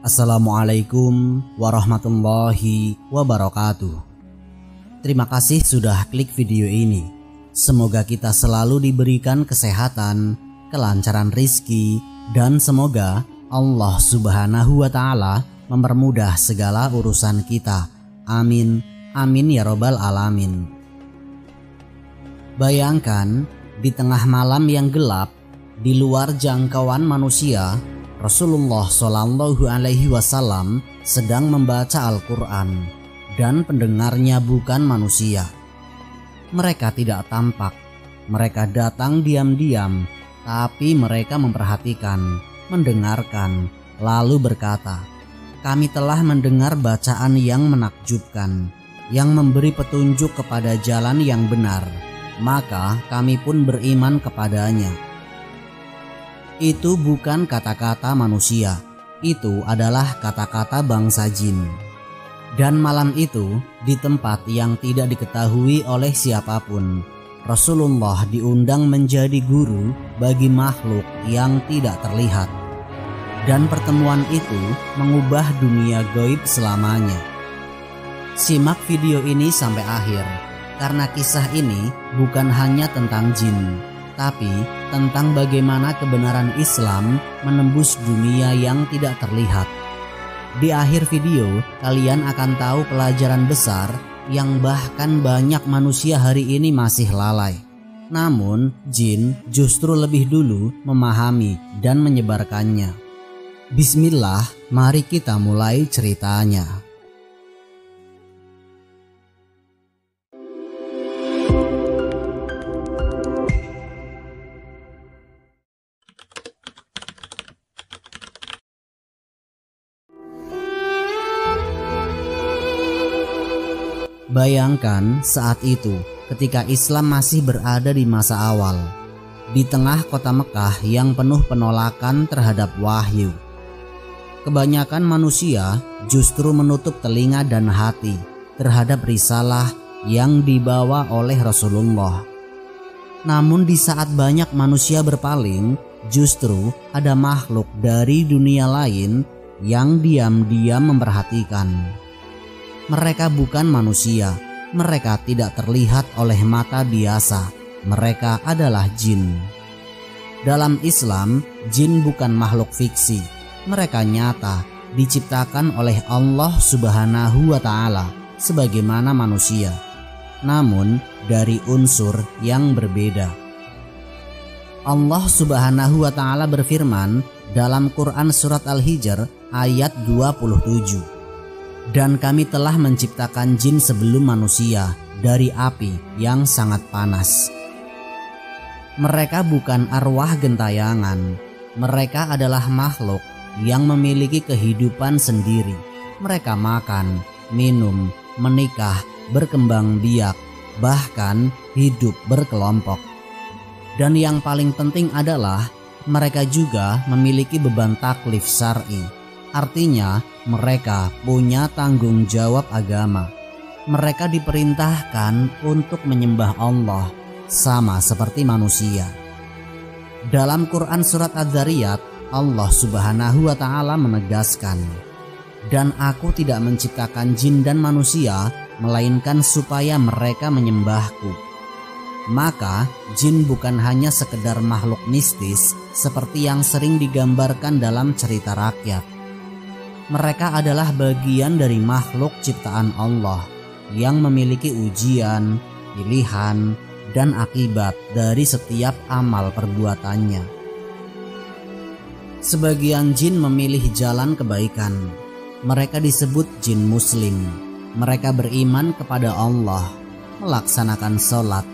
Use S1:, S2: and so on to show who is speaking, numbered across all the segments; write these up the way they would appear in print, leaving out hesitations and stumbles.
S1: Assalamualaikum warahmatullahi wabarakatuh. Terima kasih sudah klik video ini. Semoga kita selalu diberikan kesehatan, kelancaran rizki, dan semoga Allah Subhanahu wa Ta'ala mempermudah segala urusan kita. Amin, amin ya robbal alamin. Bayangkan di tengah malam yang gelap, di luar jangkauan manusia, Rasulullah Shallallahu Alaihi Wasallam sedang membaca Al-Quran dan pendengarnya bukan manusia. Mereka tidak tampak, mereka datang diam-diam, tapi mereka memperhatikan, mendengarkan, lalu berkata, "Kami telah mendengar bacaan yang menakjubkan, yang memberi petunjuk kepada jalan yang benar, maka kami pun beriman kepadanya." Itu bukan kata-kata manusia, itu adalah kata-kata bangsa jin. Dan malam itu, di tempat yang tidak diketahui oleh siapapun, Rasulullah diundang menjadi guru bagi makhluk yang tidak terlihat. Dan pertemuan itu mengubah dunia gaib selamanya. Simak video ini sampai akhir, karena kisah ini bukan hanya tentang jin, tapi tentang bagaimana kebenaran Islam menembus dunia yang tidak terlihat. Di akhir video, kalian akan tahu pelajaran besar yang bahkan banyak manusia hari ini masih lalai. Namun, jin justru lebih dulu memahami dan menyebarkannya. Bismillah, mari kita mulai ceritanya. Bayangkan saat itu ketika Islam masih berada di masa awal, di tengah kota Mekah yang penuh penolakan terhadap wahyu. Kebanyakan manusia justru menutup telinga dan hati terhadap risalah yang dibawa oleh Rasulullah. Namun di saat banyak manusia berpaling, justru ada makhluk dari dunia lain yang diam-diam memperhatikan. Mereka bukan manusia, mereka tidak terlihat oleh mata biasa, mereka adalah jin. Dalam Islam, jin bukan makhluk fiksi, mereka nyata, diciptakan oleh Allah Subhanahu wa Ta'ala sebagaimana manusia, namun dari unsur yang berbeda. Allah Subhanahu wa Ta'ala berfirman dalam Quran Surat Al-Hijr ayat 27. Dan kami telah menciptakan jin sebelum manusia dari api yang sangat panas. Mereka bukan arwah gentayangan. Mereka adalah makhluk yang memiliki kehidupan sendiri. Mereka makan, minum, menikah, berkembang biak, bahkan hidup berkelompok. Dan yang paling penting adalah mereka juga memiliki beban taklif syar'i. Artinya mereka punya tanggung jawab agama. Mereka diperintahkan untuk menyembah Allah sama seperti manusia. Dalam Quran Surat Adz-Dzariyat, Allah Subhanahu wa Ta'ala menegaskan, "Dan aku tidak menciptakan jin dan manusia melainkan supaya mereka menyembahku." Maka jin bukan hanya sekedar makhluk mistis seperti yang sering digambarkan dalam cerita rakyat. Mereka adalah bagian dari makhluk ciptaan Allah yang memiliki ujian, pilihan, dan akibat dari setiap amal perbuatannya. Sebagian jin memilih jalan kebaikan. Mereka disebut jin muslim. Mereka beriman kepada Allah, melaksanakan sholat,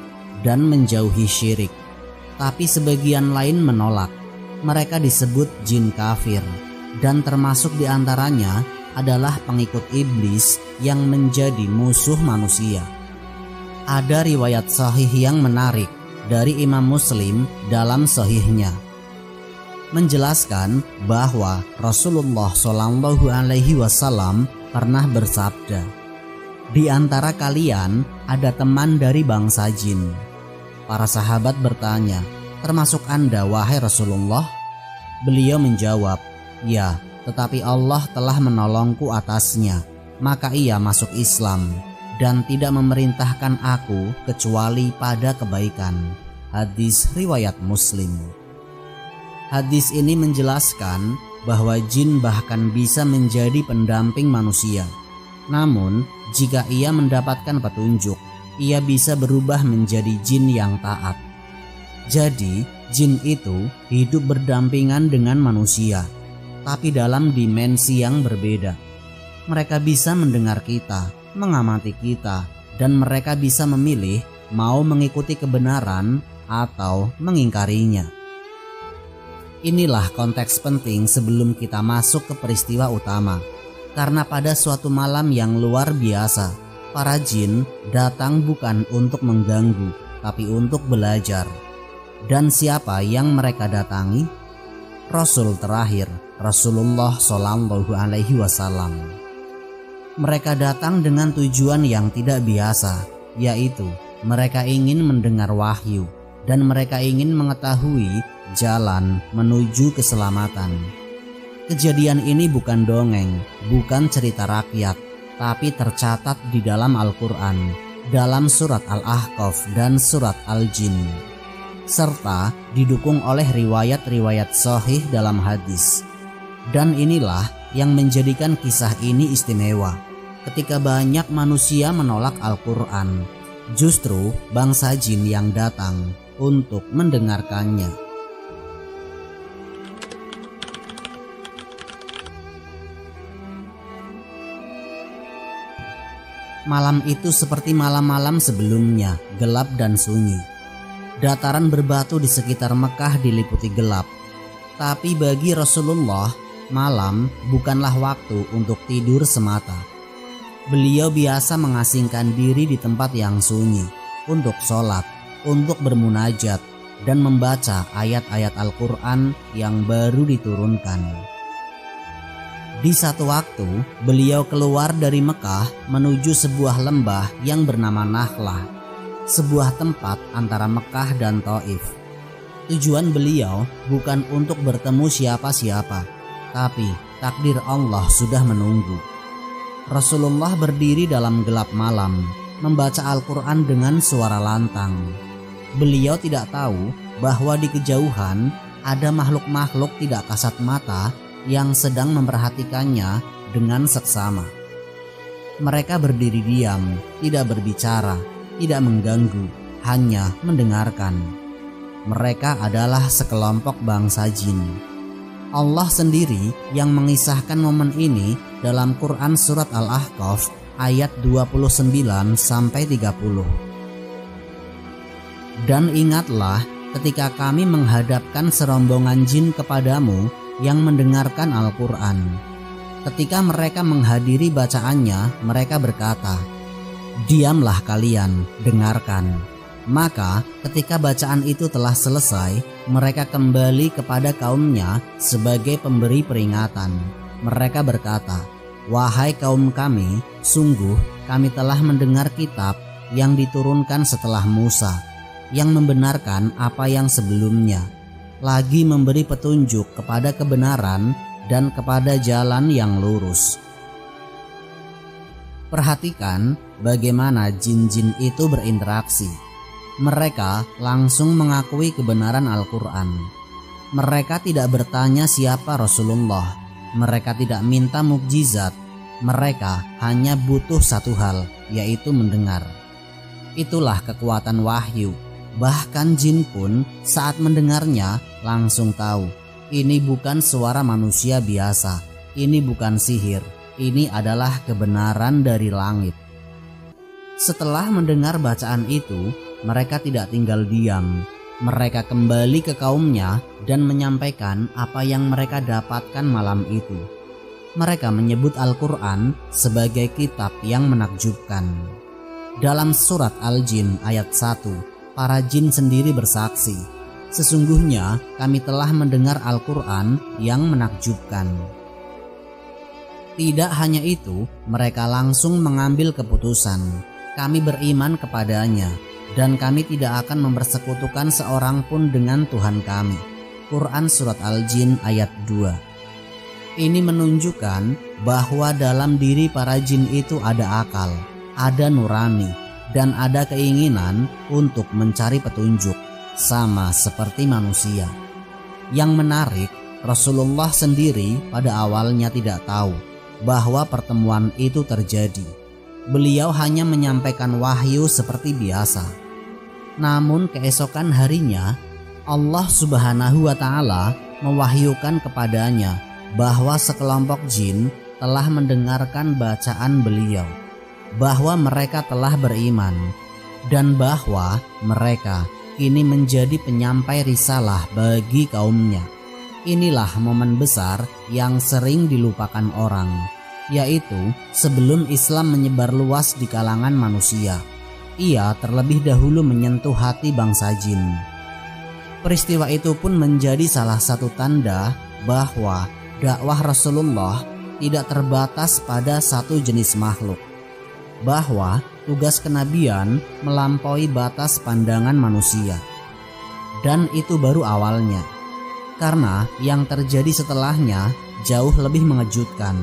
S1: dan menjauhi syirik. Tapi sebagian lain menolak. Mereka disebut jin kafir. Dan termasuk diantaranya adalah pengikut iblis yang menjadi musuh manusia. Ada riwayat sahih yang menarik dari Imam Muslim dalam sahihnya, menjelaskan bahwa Rasulullah Shallallahu Alaihi Wasallam pernah bersabda, "Di antara kalian ada teman dari bangsa jin." Para sahabat bertanya, "Termasuk Anda, wahai Rasulullah?" Beliau menjawab, "Ya, tetapi Allah telah menolongku atasnya, maka ia masuk Islam dan tidak memerintahkan aku kecuali pada kebaikan. Hadis riwayat Muslim. Hadis ini menjelaskan bahwa jin bahkan bisa menjadi pendamping manusia. Namun, jika ia mendapatkan petunjuk, ia bisa berubah menjadi jin yang taat. Jadi, jin itu hidup berdampingan dengan manusia, tapi dalam dimensi yang berbeda. Mereka bisa mendengar kita, mengamati kita, dan mereka bisa memilih mau mengikuti kebenaran atau mengingkarinya. Inilah konteks penting sebelum kita masuk ke peristiwa utama. Karena pada suatu malam yang luar biasa, para jin datang bukan untuk mengganggu, tapi untuk belajar. Dan siapa yang mereka datangi? Rasul terakhir, Rasulullah Shallallahu Alaihi Wasallam. Mereka datang dengan tujuan yang tidak biasa, yaitu mereka ingin mendengar wahyu dan mereka ingin mengetahui jalan menuju keselamatan. Kejadian ini bukan dongeng, bukan cerita rakyat, tapi tercatat di dalam Al-Quran, dalam surat Al-Ahqaf dan surat Al-Jin, serta didukung oleh riwayat-riwayat sahih dalam hadis. Dan inilah yang menjadikan kisah ini istimewa. Ketika banyak manusia menolak Al-Quran, justru bangsa jin yang datang untuk mendengarkannya. Malam itu seperti malam-malam sebelumnya, gelap dan sunyi. Dataran berbatu di sekitar Mekah diliputi gelap. Tapi bagi Rasulullah, malam bukanlah waktu untuk tidur semata. Beliau biasa mengasingkan diri di tempat yang sunyi untuk sholat, untuk bermunajat, dan membaca ayat-ayat Al-Quran yang baru diturunkan. Di satu waktu, beliau keluar dari Mekah menuju sebuah lembah yang bernama Nakhlah, sebuah tempat antara Mekah dan Taif. Tujuan beliau bukan untuk bertemu siapa-siapa, tapi takdir Allah sudah menunggu. Rasulullah berdiri dalam gelap malam, membaca Al-Quran dengan suara lantang. Beliau tidak tahu bahwa di kejauhan ada makhluk-makhluk tidak kasat mata yang sedang memperhatikannya dengan seksama. Mereka berdiri diam, tidak berbicara, tidak mengganggu, hanya mendengarkan. Mereka adalah sekelompok bangsa jin. Allah sendiri yang mengisahkan momen ini dalam Quran surat Al-Ahqaf ayat 29-30. Dan ingatlah ketika kami menghadapkan serombongan jin kepadamu yang mendengarkan Al-Quran. Ketika mereka menghadiri bacaannya, mereka berkata, "Diamlah kalian, dengarkan." Maka ketika bacaan itu telah selesai, mereka kembali kepada kaumnya sebagai pemberi peringatan. Mereka berkata, "Wahai kaum kami, sungguh kami telah mendengar kitab yang diturunkan setelah Musa, yang membenarkan apa yang sebelumnya, lagi memberi petunjuk kepada kebenaran dan kepada jalan yang lurus." Perhatikan bagaimana jin-jin itu berinteraksi. Mereka langsung mengakui kebenaran Al-Quran. Mereka tidak bertanya siapa Rasulullah. Mereka tidak minta mukjizat. Mereka hanya butuh satu hal, yaitu mendengar. Itulah kekuatan wahyu. Bahkan jin pun saat mendengarnya langsung tahu, ini bukan suara manusia biasa. Ini bukan sihir. Ini adalah kebenaran dari langit. Setelah mendengar bacaan itu, mereka tidak tinggal diam. Mereka kembali ke kaumnya dan menyampaikan apa yang mereka dapatkan malam itu. Mereka menyebut Al-Quran sebagai kitab yang menakjubkan. Dalam surat Al-Jin ayat 1, para jin sendiri bersaksi, "Sesungguhnya kami telah mendengar Al-Quran yang menakjubkan." Tidak hanya itu, mereka langsung mengambil keputusan, "Kami beriman kepadanya, dan kami tidak akan mempersekutukan seorang pun dengan Tuhan kami." Quran surat Al-Jin ayat 2. Ini menunjukkan bahwa dalam diri para jin itu ada akal, ada nurani, dan ada keinginan untuk mencari petunjuk, sama seperti manusia. Yang menarik, Rasulullah sendiri pada awalnya tidak tahu bahwa pertemuan itu terjadi. Beliau hanya menyampaikan wahyu seperti biasa. Namun keesokan harinya, Allah Subhanahu wa Ta'ala mewahyukan kepadanya bahwa sekelompok jin telah mendengarkan bacaan beliau, bahwa mereka telah beriman, dan bahwa mereka kini menjadi penyampai risalah bagi kaumnya. Inilah momen besar yang sering dilupakan orang, yaitu sebelum Islam menyebar luas di kalangan manusia, ia terlebih dahulu menyentuh hati bangsa jin. Peristiwa itu pun menjadi salah satu tanda bahwa dakwah Rasulullah tidak terbatas pada satu jenis makhluk, bahwa tugas kenabian melampaui batas pandangan manusia. Dan itu baru awalnya, karena yang terjadi setelahnya jauh lebih mengejutkan,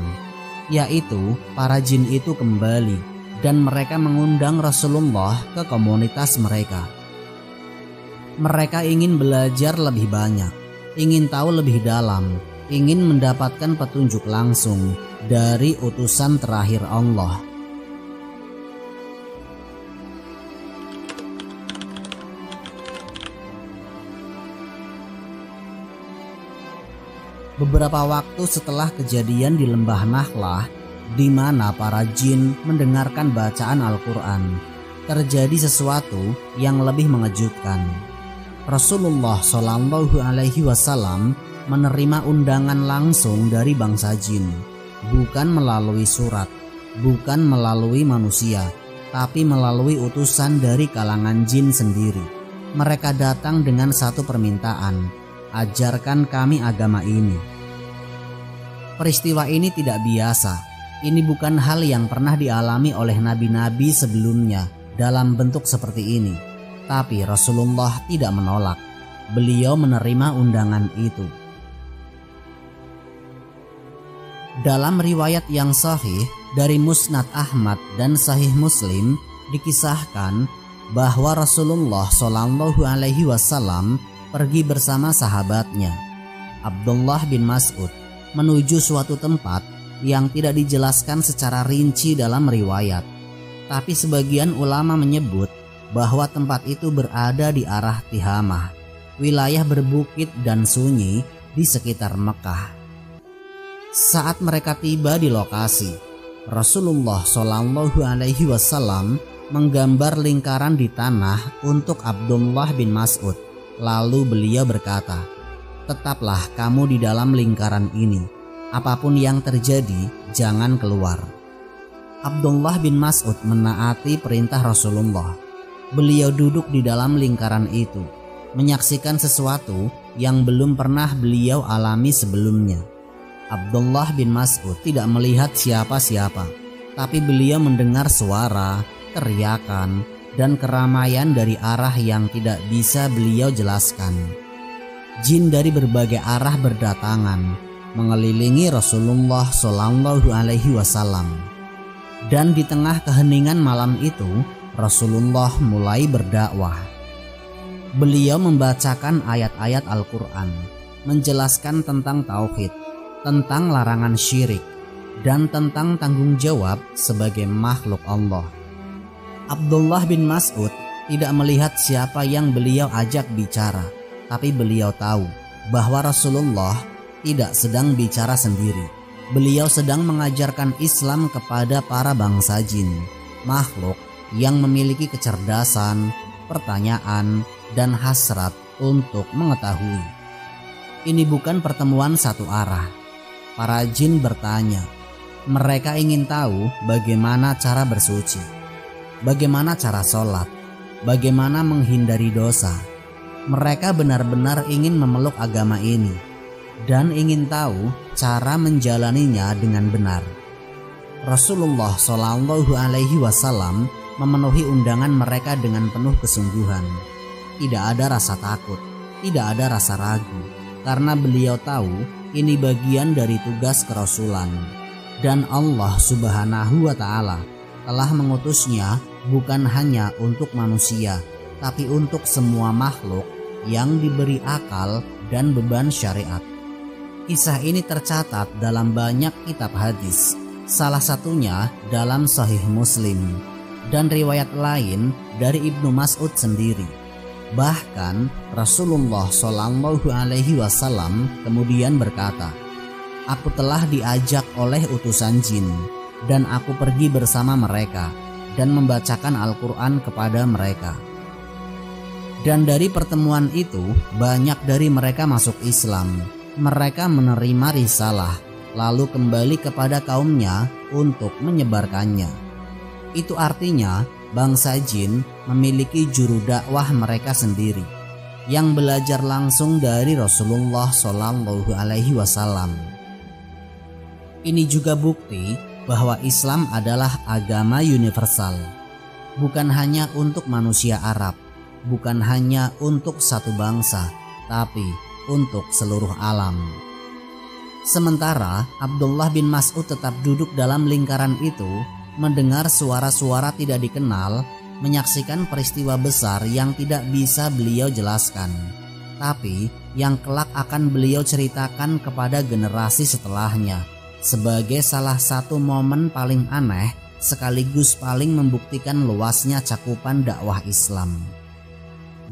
S1: yaitu para jin itu kembali dan mereka mengundang Rasulullah ke komunitas mereka. Mereka ingin belajar lebih banyak, ingin tahu lebih dalam, ingin mendapatkan petunjuk langsung dari utusan terakhir Allah. Beberapa waktu setelah kejadian di lembah Nakhlah, di mana para jin mendengarkan bacaan Al-Quran, terjadi sesuatu yang lebih mengejutkan. Rasulullah Shallallahu Alaihi Wasallam menerima undangan langsung dari bangsa jin, bukan melalui surat, bukan melalui manusia, tapi melalui utusan dari kalangan jin sendiri. Mereka datang dengan satu permintaan: ajarkan kami agama ini. Peristiwa ini tidak biasa. Ini bukan hal yang pernah dialami oleh nabi-nabi sebelumnya dalam bentuk seperti ini. Tapi Rasulullah tidak menolak. Beliau menerima undangan itu. Dalam riwayat yang sahih dari Musnad Ahmad dan Sahih Muslim dikisahkan bahwa Rasulullah Shallallahu Alaihi Wasallam pergi bersama sahabatnya Abdullah bin Mas'ud menuju suatu tempat yang tidak dijelaskan secara rinci dalam riwayat, tapi sebagian ulama menyebut bahwa tempat itu berada di arah Tihamah, wilayah berbukit dan sunyi di sekitar Mekah. Saat mereka tiba di lokasi, Rasulullah Shallallahu Alaihi Wasallam menggambar lingkaran di tanah untuk Abdullah bin Mas'ud. Lalu beliau berkata, "Tetaplah kamu di dalam lingkaran ini. Apapun yang terjadi, jangan keluar." Abdullah bin Mas'ud menaati perintah Rasulullah. Beliau duduk di dalam lingkaran itu, menyaksikan sesuatu yang belum pernah beliau alami sebelumnya. Abdullah bin Mas'ud tidak melihat siapa-siapa, tapi beliau mendengar suara, teriakan, dan keramaian dari arah yang tidak bisa beliau jelaskan. Jin dari berbagai arah berdatangan mengelilingi Rasulullah Shallallahu Alaihi Wasallam. Dan di tengah keheningan malam itu, Rasulullah mulai berdakwah. Beliau membacakan ayat-ayat Al-Quran, menjelaskan tentang tauhid, tentang larangan syirik, dan tentang tanggung jawab sebagai makhluk Allah. Abdullah bin Mas'ud tidak melihat siapa yang beliau ajak bicara, tapi beliau tahu bahwa Rasulullah tidak sedang bicara sendiri. Beliau sedang mengajarkan Islam kepada para bangsa jin, makhluk yang memiliki kecerdasan, pertanyaan, dan hasrat untuk mengetahui. Ini bukan pertemuan satu arah. Para jin bertanya. Mereka ingin tahu bagaimana cara bersuci, bagaimana cara sholat, bagaimana menghindari dosa. Mereka benar-benar ingin memeluk agama ini dan ingin tahu cara menjalaninya dengan benar. Rasulullah Shallallahu Alaihi Wasallam memenuhi undangan mereka dengan penuh kesungguhan. Tidak ada rasa takut, tidak ada rasa ragu, karena beliau tahu Ini bagian dari tugas kerasulan, dan Allah Subhanahu wa Ta'ala telah mengutusnya bukan hanya untuk manusia, tapi untuk semua makhluk yang diberi akal dan beban syariat. Kisah ini tercatat dalam banyak kitab hadis, salah satunya dalam Sahih Muslim, dan riwayat lain dari Ibnu Mas'ud sendiri. Bahkan Rasulullah Shallallahu Alaihi Wasallam kemudian berkata, "Aku telah diajak oleh utusan jin, dan aku pergi bersama mereka dan membacakan Al-Quran kepada mereka. Dan dari pertemuan itu banyak dari mereka masuk Islam. Mereka menerima risalah lalu kembali kepada kaumnya untuk menyebarkannya." Itu artinya bangsa jin memiliki juru dakwah mereka sendiri yang belajar langsung dari Rasulullah Shallallahu Alaihi Wasallam. Ini juga bukti bahwa Islam adalah agama universal, bukan hanya untuk manusia Arab, bukan hanya untuk satu bangsa, tapi untuk seluruh alam. Sementara Abdullah bin Mas'ud tetap duduk dalam lingkaran itu, mendengar suara-suara tidak dikenal, menyaksikan peristiwa besar yang tidak bisa beliau jelaskan, tapi yang kelak akan beliau ceritakan kepada generasi setelahnya sebagai salah satu momen paling aneh sekaligus paling membuktikan luasnya cakupan dakwah Islam.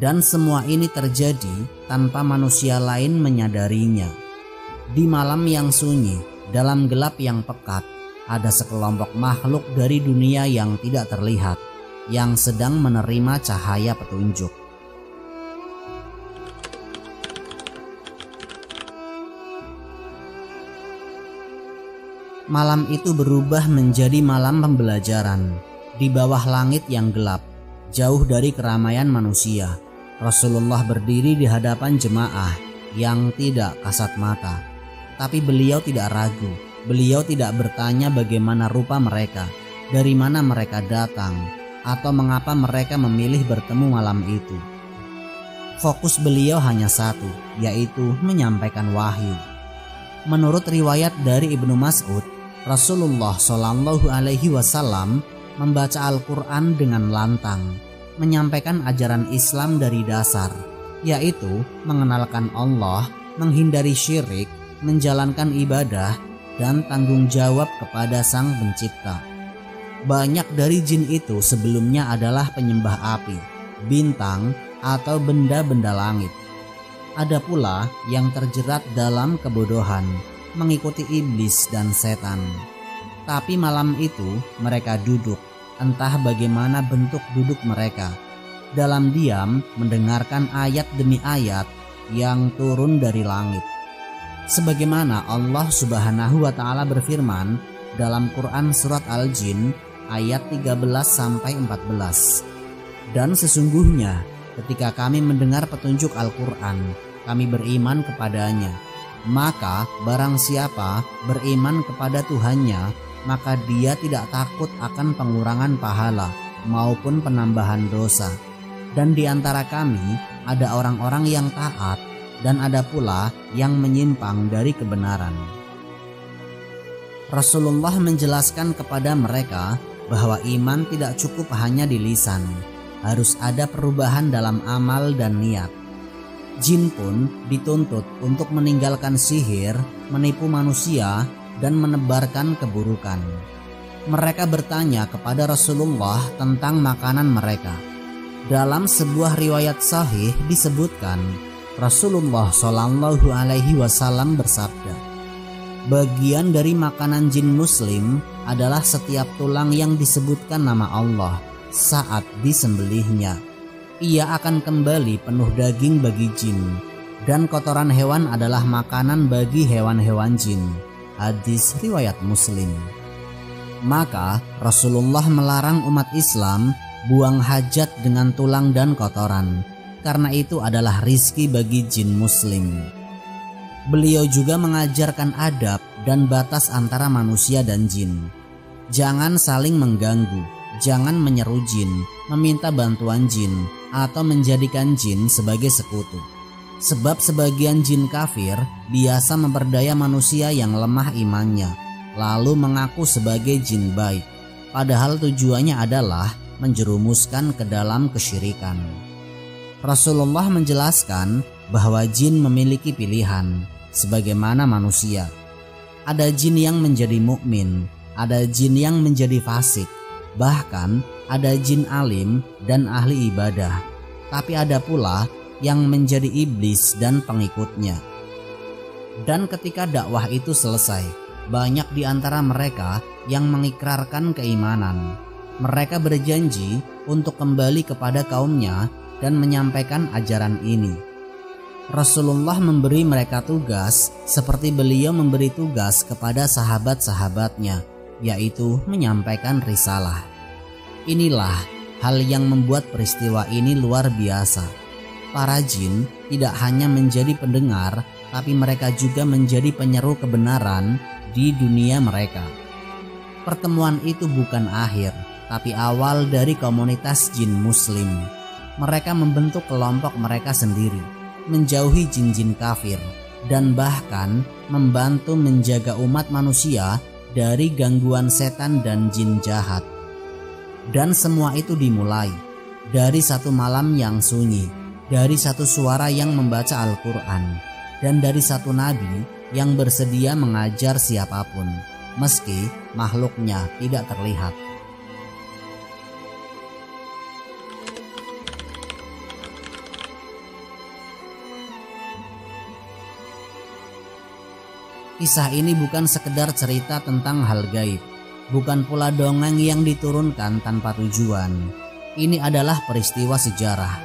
S1: Dan semua ini terjadi tanpa manusia lain menyadarinya. Di malam yang sunyi, dalam gelap yang pekat, ada sekelompok makhluk dari dunia yang tidak terlihat yang sedang menerima cahaya petunjuk. Malam itu berubah menjadi malam pembelajaran di bawah langit yang gelap, jauh dari keramaian manusia. Rasulullah berdiri di hadapan jemaah yang tidak kasat mata, tapi beliau tidak ragu. Beliau tidak bertanya bagaimana rupa mereka, dari mana mereka datang, atau mengapa mereka memilih bertemu malam itu. Fokus beliau hanya satu, yaitu menyampaikan wahyu. Menurut riwayat dari Ibnu Mas'ud, Rasulullah Shallallahu Alaihi Wasallam membaca Al-Quran dengan lantang, menyampaikan ajaran Islam dari dasar, yaitu mengenalkan Allah, menghindari syirik, menjalankan ibadah, dan tanggung jawab kepada Sang Pencipta. Banyak dari jin itu sebelumnya adalah penyembah api, bintang, atau benda-benda langit. Ada pula yang terjerat dalam kebodohan, mengikuti iblis dan setan. Tapi malam itu mereka duduk, entah bagaimana bentuk duduk mereka, dalam diam mendengarkan ayat demi ayat yang turun dari langit. Sebagaimana Allah Subhanahu wa Ta'ala berfirman dalam Quran surat Al-Jin ayat 13-14. Dan sesungguhnya ketika kami mendengar petunjuk Al-Quran, kami beriman kepadanya. Maka barang siapa beriman kepada Tuhannya, maka dia tidak takut akan pengurangan pahala maupun penambahan dosa. Dan di antara kami ada orang-orang yang taat, dan ada pula yang menyimpang dari kebenaran. Rasulullah menjelaskan kepada mereka bahwa iman tidak cukup hanya di lisan, harus ada perubahan dalam amal dan niat. Jin pun dituntut untuk meninggalkan sihir, menipu manusia, dan menebarkan keburukan. Mereka bertanya kepada Rasulullah tentang makanan mereka. Dalam sebuah riwayat sahih disebutkan, Rasulullah Shallallahu Alaihi Wasallam bersabda, "Bagian dari makanan jin muslim adalah setiap tulang yang disebutkan nama Allah saat disembelihnya. Ia akan kembali penuh daging bagi jin, dan kotoran hewan adalah makanan bagi hewan-hewan jin." Hadis riwayat Muslim. Maka Rasulullah melarang umat Islam buang hajat dengan tulang dan kotoran, karena itu adalah rizki bagi jin muslim. Beliau juga mengajarkan adab dan batas antara manusia dan jin. Jangan saling mengganggu, jangan menyeru jin, meminta bantuan jin, atau menjadikan jin sebagai sekutu. Sebab sebagian jin kafir biasa memperdaya manusia yang lemah imannya, lalu mengaku sebagai jin baik, padahal tujuannya adalah menjerumuskan ke dalam kesyirikan. Rasulullah menjelaskan bahwa jin memiliki pilihan sebagaimana manusia. Ada jin yang menjadi mukmin, ada jin yang menjadi fasik, bahkan ada jin alim dan ahli ibadah. Tapi ada pula yang menjadi iblis dan pengikutnya. Dan ketika dakwah itu selesai, banyak di antara mereka yang mengikrarkan keimanan. Mereka berjanji untuk kembali kepada kaumnya dan menyampaikan ajaran ini. Rasulullah memberi mereka tugas seperti beliau memberi tugas kepada sahabat-sahabatnya, yaitu menyampaikan risalah. Inilah hal yang membuat peristiwa ini luar biasa. Para jin tidak hanya menjadi pendengar, tapi mereka juga menjadi penyeru kebenaran di dunia mereka. Pertemuan itu bukan akhir, tapi awal dari komunitas jin muslim. Mereka membentuk kelompok mereka sendiri, menjauhi jin-jin kafir, dan bahkan membantu menjaga umat manusia dari gangguan setan dan jin jahat. Dan semua itu dimulai dari satu malam yang sunyi, dari satu suara yang membaca Al-Quran, dan dari satu nabi yang bersedia mengajar siapapun, meski makhluknya tidak terlihat. Kisah ini bukan sekedar cerita tentang hal gaib, bukan pula dongeng yang diturunkan tanpa tujuan. Ini adalah peristiwa sejarah,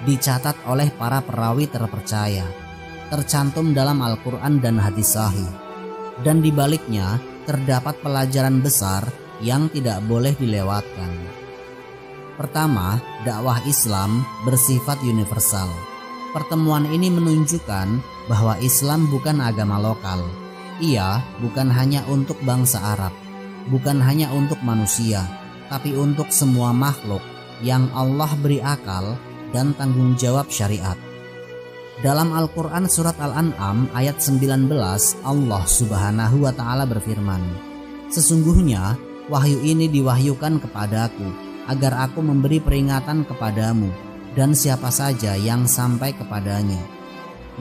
S1: dicatat oleh para perawi terpercaya, tercantum dalam Al-Quran dan hadis sahih. Dan di baliknya terdapat pelajaran besar yang tidak boleh dilewatkan. Pertama, dakwah Islam bersifat universal. Pertemuan ini menunjukkan bahwa Islam bukan agama lokal. Ia bukan hanya untuk bangsa Arab, bukan hanya untuk manusia, tapi untuk semua makhluk yang Allah beri akal dan tanggung jawab syariat. Dalam Al-Quran surat Al-An'am ayat 19, Allah Subhanahu wa Ta'ala berfirman, "Sesungguhnya wahyu ini diwahyukan kepadaku agar aku memberi peringatan kepadamu dan siapa saja yang sampai kepadanya.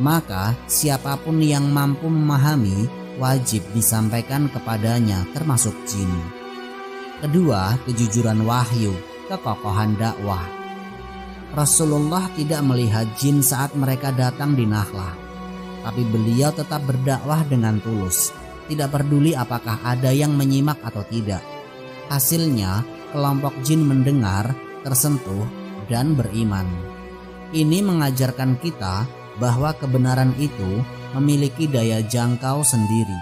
S1: Maka siapapun yang mampu memahami wajib disampaikan kepadanya, termasuk jin." Kedua, kejujuran wahyu, kekokohan dakwah. Rasulullah tidak melihat jin saat mereka datang di Nakhlah, tapi beliau tetap berdakwah dengan tulus, tidak peduli apakah ada yang menyimak atau tidak. Hasilnya, kelompok jin mendengar, tersentuh, dan beriman. Ini mengajarkan kita bahwa kebenaran itu memiliki daya jangkau sendiri.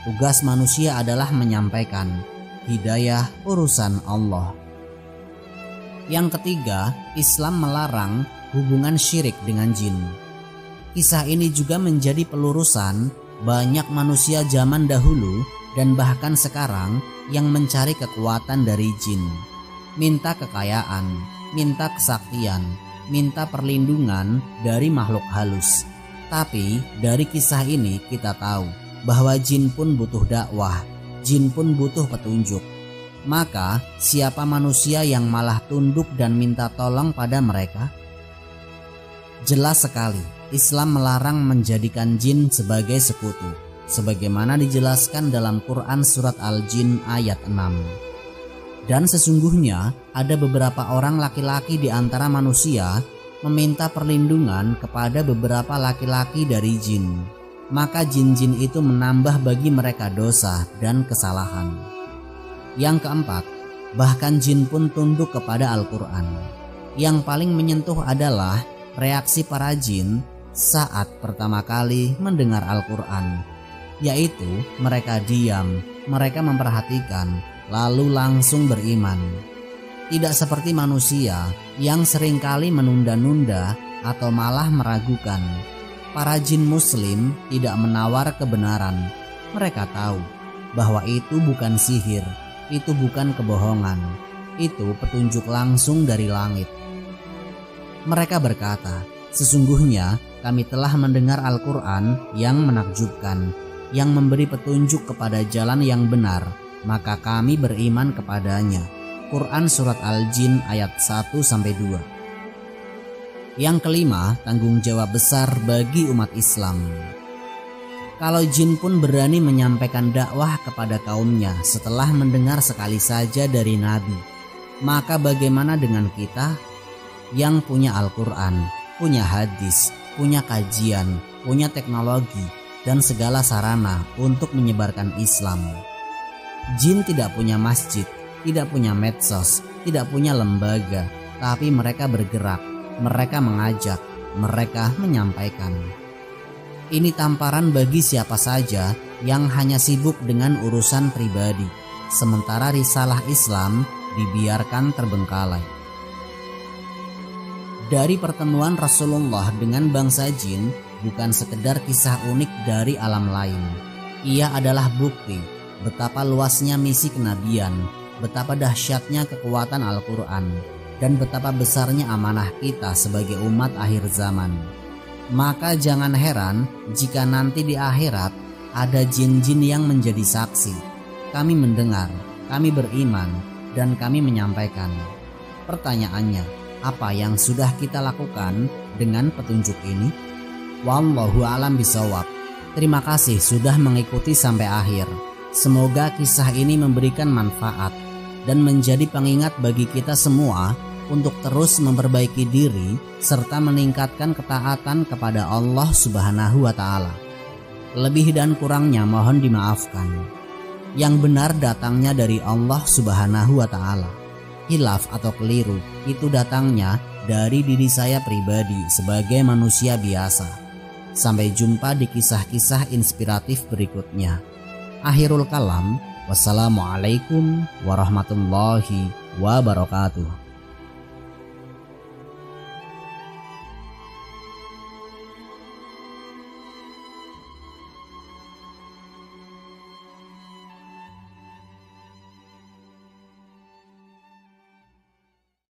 S1: Tugas manusia adalah menyampaikan, hidayah urusan Allah. Yang ketiga, Islam melarang hubungan syirik dengan jin. Kisah ini juga menjadi pelurusan banyak manusia zaman dahulu dan bahkan sekarang yang mencari kekuatan dari jin. Minta kekayaan, minta kesaktian, minta perlindungan dari makhluk halus. Tapi dari kisah ini kita tahu bahwa jin pun butuh dakwah, jin pun butuh petunjuk. Maka siapa manusia yang malah tunduk dan minta tolong pada mereka? Jelas sekali, Islam melarang menjadikan jin sebagai sekutu, sebagaimana dijelaskan dalam Quran surat Al-Jin ayat 6. Dan sesungguhnya ada beberapa orang laki-laki di antara manusia meminta perlindungan kepada beberapa laki-laki dari jin. Maka jin-jin itu menambah bagi mereka dosa dan kesalahan. Yang keempat, bahkan jin pun tunduk kepada Al-Quran. Yang paling menyentuh adalah reaksi para jin saat pertama kali mendengar Al-Quran, yaitu mereka diam, mereka memperhatikan, lalu langsung beriman. Tidak seperti manusia yang seringkali menunda-nunda atau malah meragukan. Para jin muslim tidak menawar kebenaran. Mereka tahu bahwa itu bukan sihir, itu bukan kebohongan, itu petunjuk langsung dari langit. Mereka berkata, sesungguhnya kami telah mendengar Al-Quran yang menakjubkan, yang memberi petunjuk kepada jalan yang benar, maka kami beriman kepadanya. Quran Surat Al-Jin ayat 1-2. Yang kelima, tanggung jawab besar bagi umat Islam. Kalau jin pun berani menyampaikan dakwah kepada kaumnya setelah mendengar sekali saja dari Nabi, maka bagaimana dengan kita yang punya Al-Quran, punya hadis, punya kajian, punya teknologi, dan segala sarana untuk menyebarkan Islam? Jin tidak punya masjid, tidak punya medsos, tidak punya lembaga, tapi mereka bergerak, mereka mengajak, mereka menyampaikan. Ini tamparan bagi siapa saja yang hanya sibuk dengan urusan pribadi, sementara risalah Islam dibiarkan terbengkalai. Dari pertemuan Rasulullah dengan bangsa jin bukan sekedar kisah unik dari alam lain. Ia adalah bukti betapa luasnya misi kenabian, betapa dahsyatnya kekuatan Al-Quran, dan betapa besarnya amanah kita sebagai umat akhir zaman. Maka jangan heran jika nanti di akhirat ada jin-jin yang menjadi saksi. Kami mendengar, kami beriman, dan kami menyampaikan. Pertanyaannya, apa yang sudah kita lakukan dengan petunjuk ini? Wallahu a'lam bishawab. Terima kasih sudah mengikuti sampai akhir. Semoga kisah ini memberikan manfaat dan menjadi pengingat bagi kita semua untuk terus memperbaiki diri serta meningkatkan ketaatan kepada Allah Subhanahu wa Ta'ala. Lebih dan kurangnya mohon dimaafkan. Yang benar datangnya dari Allah Subhanahu wa Ta'ala. Hilaf atau keliru itu datangnya dari diri saya pribadi sebagai manusia biasa. Sampai jumpa di kisah-kisah inspiratif berikutnya. Akhirul kalam, wassalamualaikum warahmatullahi wabarakatuh.